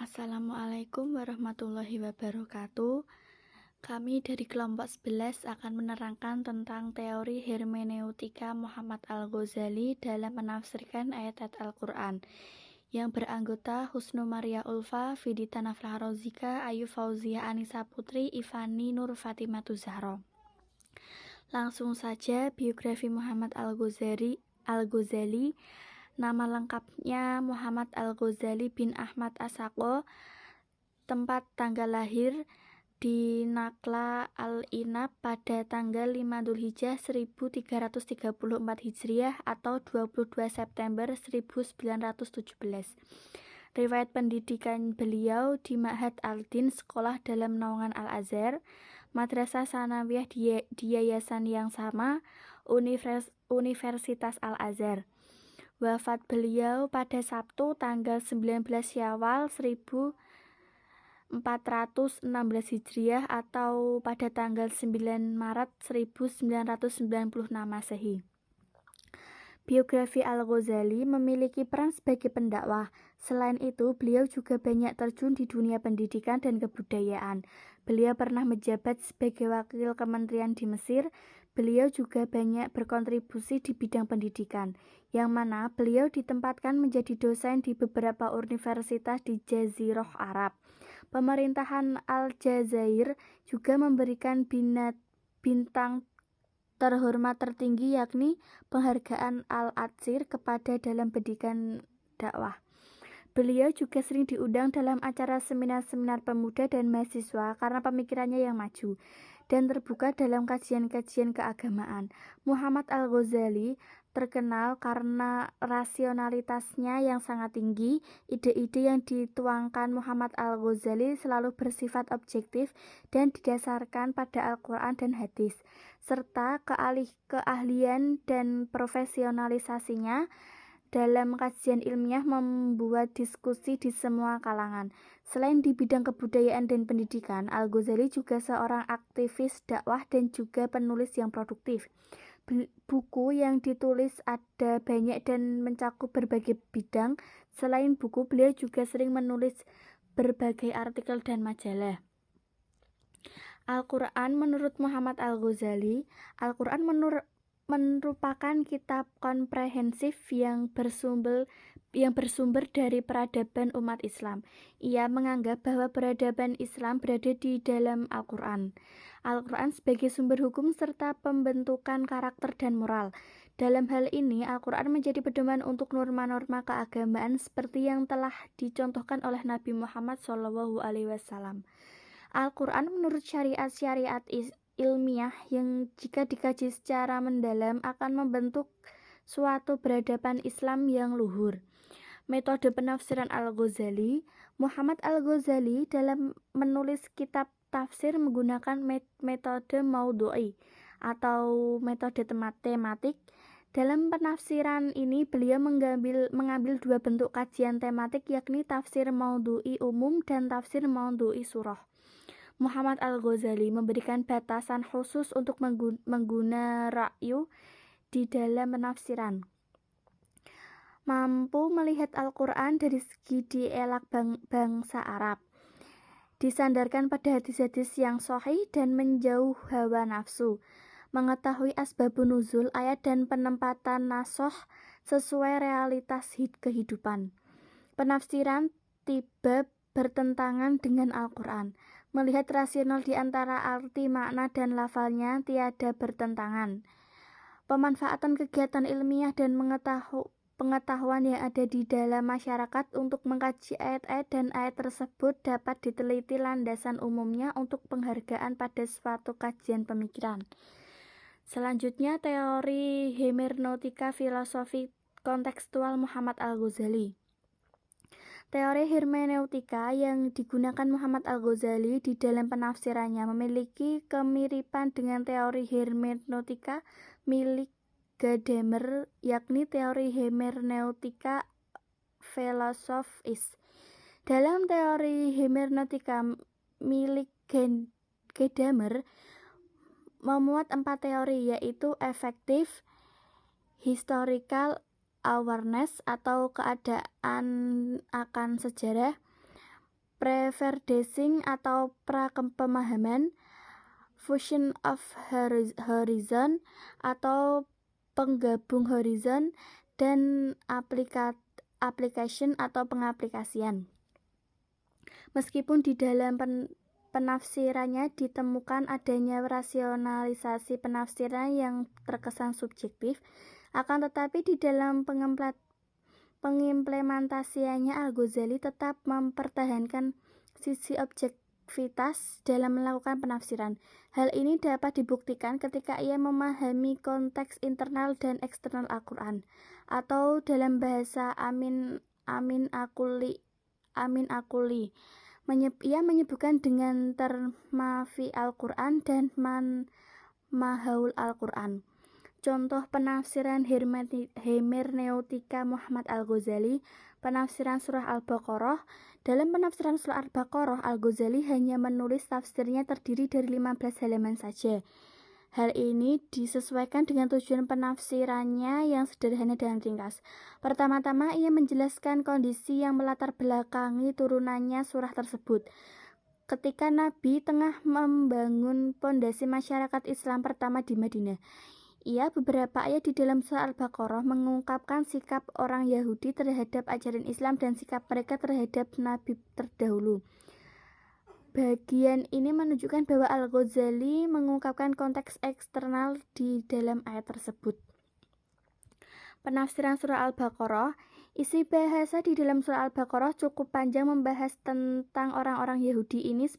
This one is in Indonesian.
Assalamualaikum warahmatullahi wabarakatuh. Kami dari kelompok 11 akan menerangkan tentang teori hermeneutika Muhammad Al-Ghazali dalam menafsirkan ayat-ayat Al-Quran yang beranggota Husnu Maria Ulfa, Vidita Naflah Rozika, Ayu Fauzia Anissa Putri, Ivani Nur Fatimatu Zahro. Langsung saja biografi Muhammad Al-Ghazali. Nama lengkapnya Muhammad Al-Ghazali bin Ahmad As-Saqo. Tempat tanggal lahir di Nakla Al-Inab pada tanggal 5 Dzulhijjah 1334 Hijriah atau 22 September 1917. Riwayat pendidikan beliau di Ma'had Al-Din, sekolah dalam naungan Al-Azhar, Madrasah Sanawiyah di yayasan yang sama, Universitas Al-Azhar. Wafat beliau pada Sabtu tanggal 19 Syawal 1416 Hijriah atau pada tanggal 9 Maret 1996 Masehi. Biografi Al-Ghazali memiliki peran sebagai pendakwah. Selain itu, beliau juga banyak terjun di dunia pendidikan dan kebudayaan. Beliau pernah menjabat sebagai wakil kementerian di Mesir. Beliau juga banyak berkontribusi di bidang pendidikan, yang mana beliau ditempatkan menjadi dosen di beberapa universitas di Jazirah Arab. Pemerintahan Aljazair juga memberikan bintang terhormat tertinggi, yakni penghargaan Al-Atsir kepada dalam pendidikan dakwah. Beliau juga sering diundang dalam acara seminar-seminar pemuda dan mahasiswa karena pemikirannya yang maju dan terbuka dalam kajian-kajian keagamaan. Muhammad Al-Ghazali terkenal karena rasionalitasnya yang sangat tinggi. Ide-ide yang dituangkan Muhammad Al-Ghazali selalu bersifat objektif dan didasarkan pada Al-Quran dan hadis, serta keahlian dan profesionalisasinya dalam kajian ilmiah membuat diskusi di semua kalangan. Selain di bidang kebudayaan dan pendidikan, Al-Ghazali juga seorang aktivis dakwah dan juga penulis yang produktif. Buku yang ditulis ada banyak dan mencakup berbagai bidang. Selain buku, beliau juga sering menulis berbagai artikel dan majalah. Al-Quran menurut Muhammad Al-Ghazali, Al-Quran merupakan kitab komprehensif yang bersumber dari peradaban umat Islam. Ia menganggap bahwa peradaban Islam berada di dalam Al-Quran. Al-Quran sebagai sumber hukum serta pembentukan karakter dan moral. Dalam hal ini, Al-Quran menjadi pedoman untuk norma-norma keagamaan seperti yang telah dicontohkan oleh Nabi Muhammad SAW. Al-Quran menurut syariat ilmiah yang jika dikaji secara mendalam akan membentuk suatu peradaban Islam yang luhur. Metode penafsiran Al-Ghazali. Muhammad Al-Ghazali dalam menulis kitab tafsir menggunakan metode maudhu'i atau metode tematik. Dalam penafsiran ini beliau mengambil dua bentuk kajian tematik, yakni tafsir maudhu'i umum dan tafsir maudhu'i surah. Muhammad Al-Ghazali memberikan batasan khusus untuk mengguna ra'yu di dalam penafsiran. Mampu melihat Al-Quran dari segi dielak bangsa Arab, disandarkan pada hadis-hadis yang sahih dan menjauh hawa nafsu, mengetahui asbabun nuzul ayat dan penempatan nasoh sesuai realitas kehidupan. Penafsiran tiba bertentangan dengan Al-Quran. Melihat rasional di antara arti, makna, dan lafalnya tiada bertentangan. Pemanfaatan kegiatan ilmiah dan pengetahuan yang ada di dalam masyarakat untuk mengkaji ayat-ayat dan ayat tersebut dapat diteliti landasan umumnya untuk penghargaan pada suatu kajian pemikiran. Selanjutnya, teori hermeneutika filosofi kontekstual Muhammad Al-Ghazali. Teori hermeneutika yang digunakan Muhammad Al-Ghazali di dalam penafsirannya memiliki kemiripan dengan teori hermeneutika milik Gadamer, yakni teori hermeneutika filosofis. Dalam teori hermeneutika milik Gadamer memuat 4 teori, yaitu efektif, historical, awareness atau keadaan akan sejarah, preferdesing atau pra-pemahaman, fusion of horizon atau penggabung horizon, dan application atau pengaplikasian. Meskipun di dalam penafsirannya ditemukan adanya rasionalisasi penafsiran yang terkesan subjektif, akan tetapi di dalam pengimplementasiannya Al-Ghazali tetap mempertahankan sisi objektivitas dalam melakukan penafsiran. Hal ini dapat dibuktikan ketika ia memahami konteks internal dan eksternal Al-Quran, atau dalam bahasa Amin Akuli. Ia menyebutkan dengan terma fi Al-Quran dan mahaul Al-Quran. Contoh penafsiran hermeneutika Muhammad Al-Ghazali, penafsiran surah Al-Baqarah. Dalam penafsiran surah Al-Baqarah, Al-Ghazali hanya menulis tafsirnya terdiri dari 15 halaman saja. Hal ini disesuaikan dengan tujuan penafsirannya yang sederhana dan ringkas. Pertama-tama, ia menjelaskan kondisi yang melatar belakangi turunannya surah tersebut. Ketika Nabi tengah membangun pondasi masyarakat Islam pertama di Madinah, beberapa ayat di dalam surah Al-Baqarah mengungkapkan sikap orang Yahudi terhadap ajaran Islam dan sikap mereka terhadap Nabi terdahulu. Bagian ini menunjukkan bahwa Al-Ghazali mengungkapkan konteks eksternal di dalam ayat tersebut. Penafsiran surah Al-Baqarah. Isi bahasa di dalam surah Al-Baqarah cukup panjang membahas tentang orang-orang Yahudi ini